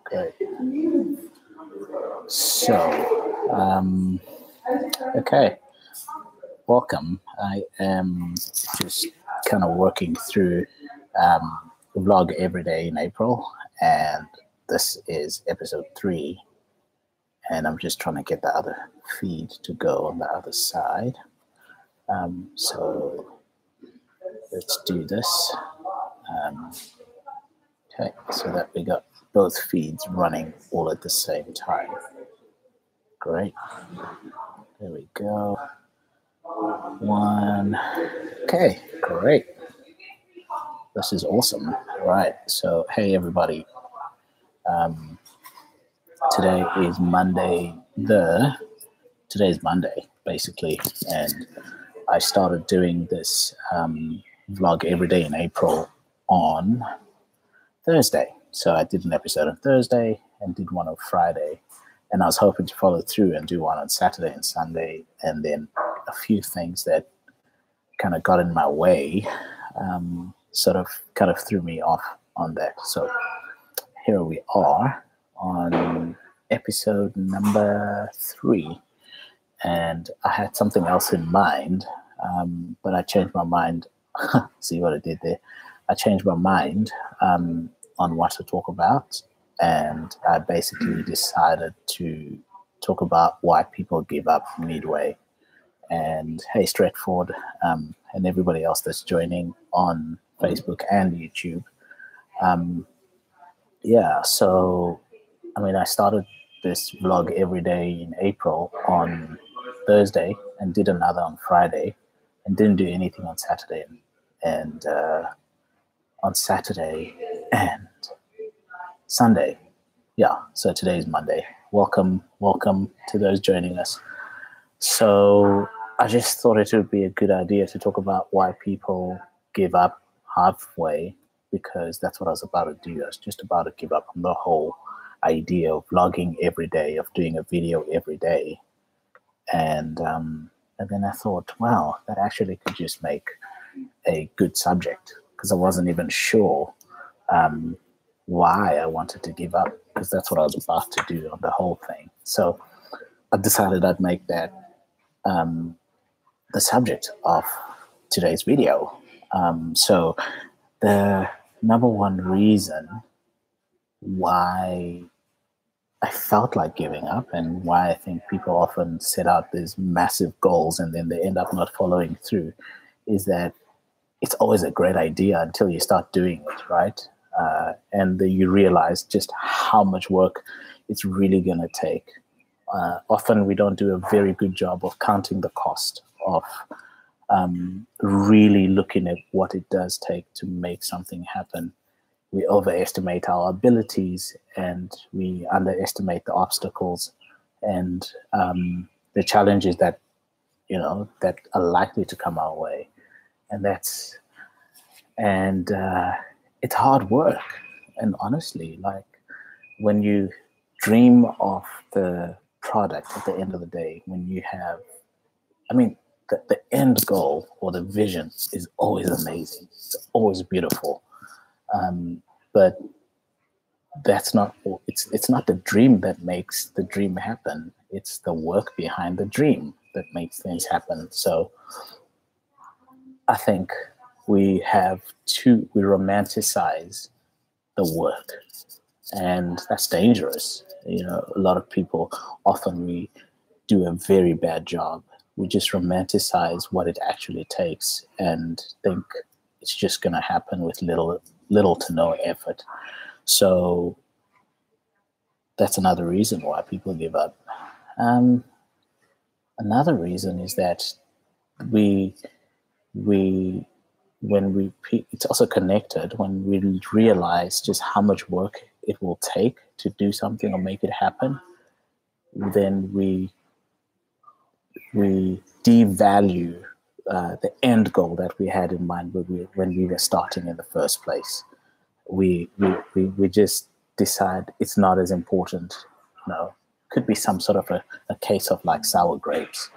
Great. So, okay, welcome. I am just kind of working through vlog every day in April, and this is episode 3, and I'm just trying to get the other feed to go on the other side. So let's do this. Okay, so that we got both feeds running all at the same time. Great. There we go. 1. Okay, great. This is awesome. All right. So, hey, everybody. Today is Monday. Today's Monday, basically, and I started doing this vlog every day in April on Thursday. So I did an episode on Thursday and did one on Friday, and I was hoping to follow through and do one on Saturday and Sunday, and then a few things that kind of got in my way sort of kind of threw me off on that. So here we are on episode number 3, and I had something else in mind, but I changed my mind. See what I did there? I changed my mind on what to talk about, and I basically decided to talk about why people give up midway. And hey, Stratford, and everybody else that's joining on Facebook and YouTube. So I mean, I started this vlog every day in April on Thursday and did another on Friday and didn't do anything on Saturday and Sunday. Yeah, so today is Monday. Welcome to those joining us. So I just thought it would be a good idea to talk about why people give up halfway, because that's what I was about to do. I was just about to give up on the whole idea of vlogging every day, of doing a video every day. And then I thought, wow, that actually could just make a good subject, because I wasn't even sure why I wanted to give up, because that's what I was about to do on the whole thing. So I decided I'd make that the subject of today's video. So the number one reason why I felt like giving up, and why I think people often set out these massive goals and then they end up not following through, is that it's always a great idea until you start doing it, right? And then you realize just how much work it's really going to take. Often we don't do a very good job of counting the cost of really looking at what it does take to make something happen. We overestimate our abilities and we underestimate the obstacles and the challenges that are likely to come our way. And it's hard work. And honestly, like, when you dream of the product at the end of the day, when you have, the end goal or the vision is always amazing. It's always beautiful. But that's not, it's not the dream that makes the dream happen. It's the work behind the dream that makes things happen. So I think we romanticize the work, and that's dangerous. A lot of people, often we do a very bad job. We just romanticize what it actually takes and think it's just going to happen with little to no effort. So that's another reason why people give up. Another reason is that it's also connected. When we realize just how much work it will take to do something or make it happen, then we devalue the end goal that we had in mind when we were starting in the first place. We just decide it's not as important. Could be some sort of a case of like sour grapes,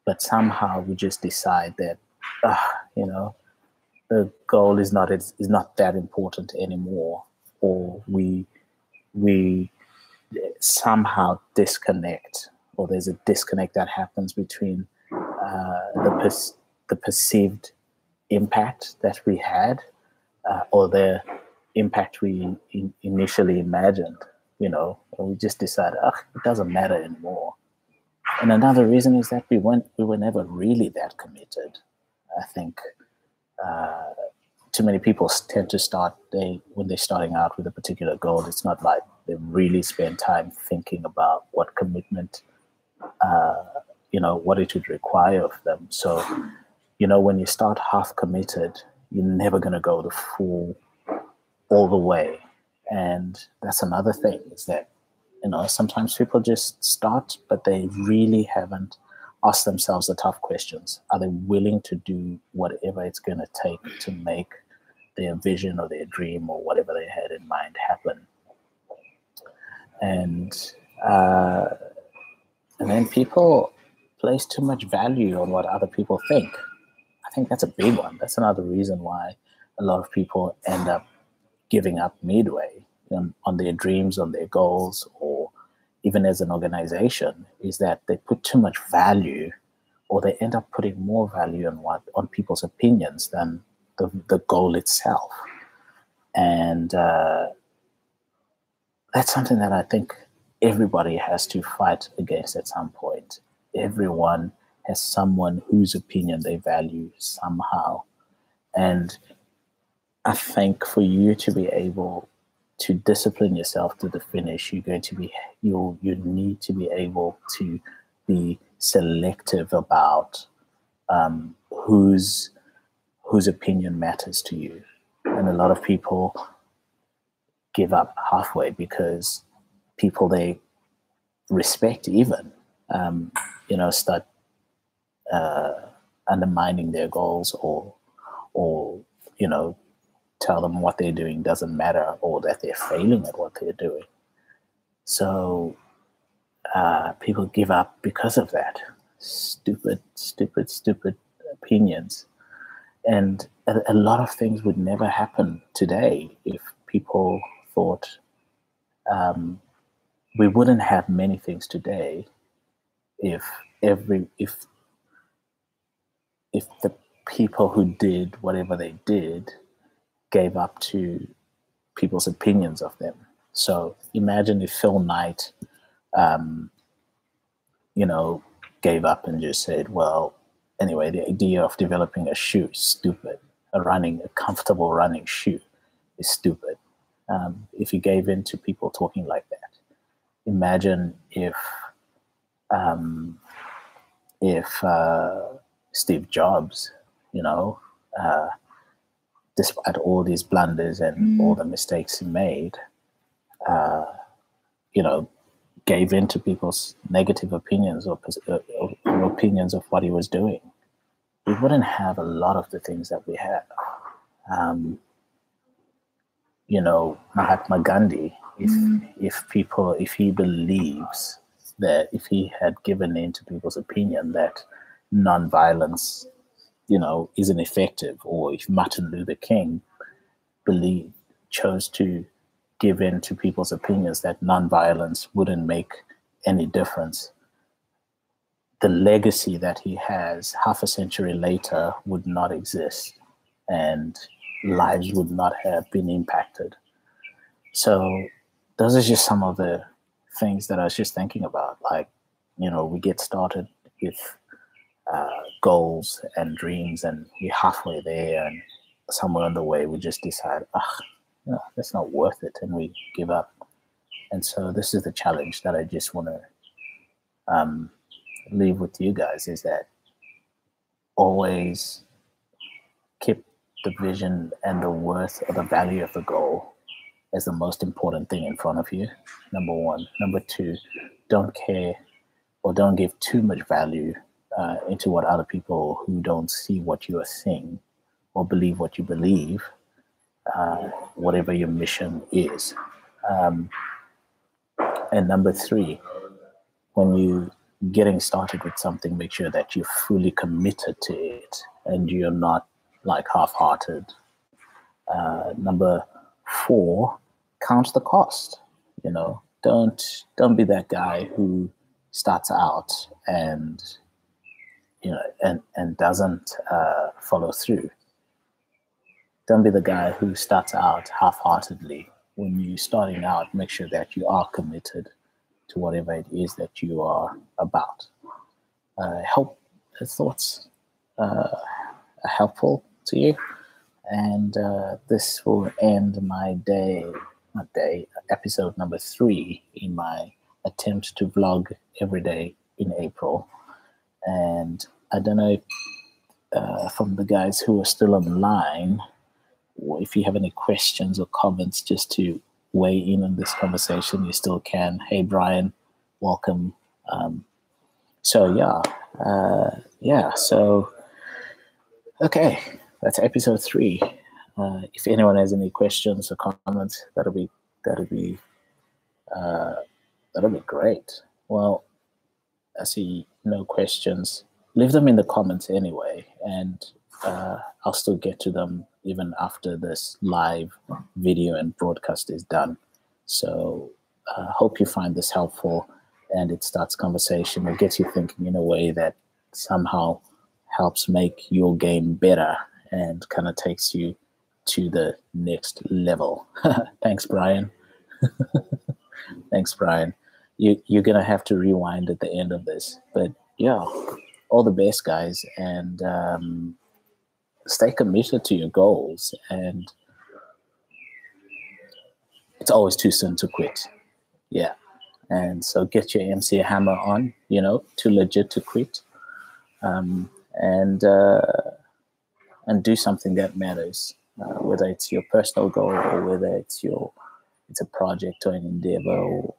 but somehow we just decide that the goal is not that important anymore, or we somehow disconnect, or there's a disconnect that happens between the perceived impact that we had, or the impact we initially imagined, and we just decide, it doesn't matter anymore. And another reason is that we were never really that committed. I think too many people tend to when they're starting out with a particular goal, it's not like they really spend time thinking about what commitment, what it would require of them. So, when you start half committed, you're never going to go all the way. And that's another thing, is that, sometimes people just start, but they really haven't asked themselves the tough questions. Are they willing to do whatever it's going to take to make their vision or their dream or whatever they had in mind happen? And then people place too much value on what other people think. I think that's a big one. That's another reason why a lot of people end up giving up midway on their dreams, on their goals, or even as an organization, is that they put too much value, or they end up putting more value on people's opinions than the goal itself. And that's something that I think everybody has to fight against at some point. Everyone has someone whose opinion they value somehow. And I think for you to be able to discipline yourself to the finish, you need to be able to be selective about whose opinion matters to you. And a lot of people give up halfway because people they respect even start undermining their goals, or tell them what they're doing doesn't matter, or that they're failing at what they're doing. So people give up because of that. Stupid opinions. And a lot of things would never happen today if people thought, we wouldn't have many things today if the people who did whatever they did gave up to people's opinions of them. So imagine if Phil Knight, gave up and just said, well, anyway, the idea of developing a shoe is stupid. A comfortable running shoe is stupid. If he gave in to people talking like that. Imagine if Steve Jobs, despite all these blunders and all the mistakes he made, gave in to people's negative opinions or opinions of what he was doing, we wouldn't have a lot of the things that we have. Mahatma Gandhi, if he believes that if he had given in to people's opinion that non-violence, isn't effective, or if Martin Luther King chose to give in to people's opinions that non-violence wouldn't make any difference, the legacy that he has half a century later would not exist, and lives would not have been impacted. So those are just some of the things that I was just thinking about. Like, we get started with goals and dreams, and we're halfway there, and somewhere on the way we just decide, that's not worth it, and we give up. And so this is the challenge that I just want to leave with you guys, is that always keep the vision and the worth or the value of the goal as the most important thing in front of you, number one. Number two, don't care or don't give too much value into what other people who don't see what you are seeing or believe what you believe, whatever your mission is. And number three, when you're getting started with something, make sure that you're fully committed to it and you're not like half-hearted. Number 4, count the cost. Don't be that guy who starts out and doesn't follow through. Don't be the guy who starts out half-heartedly. When you're starting out, make sure that you are committed to whatever it is that you are about. Hope the thoughts are helpful to you. And this will end my episode number 3 in my attempt to vlog every day in April. And I don't know if from the guys who are still online, if you have any questions or comments just to weigh in on this conversation, you still can. Hey, Brian, welcome. Okay, that's episode 3. If anyone has any questions or comments, that'll be great. Well, I see no questions. Leave them in the comments anyway, and I'll still get to them even after this live video and broadcast is done. So hope you find this helpful, and it starts conversation. It gets you thinking in a way that somehow helps make your game better and kind of takes you to the next level. Thanks, Brian. Thanks, Brian. You're going to have to rewind at the end of this. But yeah, all the best, guys. And stay committed to your goals. And it's always too soon to quit. Yeah. And so get your MC Hammer on, too legit to quit. And do something that matters, whether it's your personal goal or whether it's a project or an endeavor or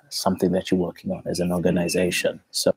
something that you're working on as an organization. So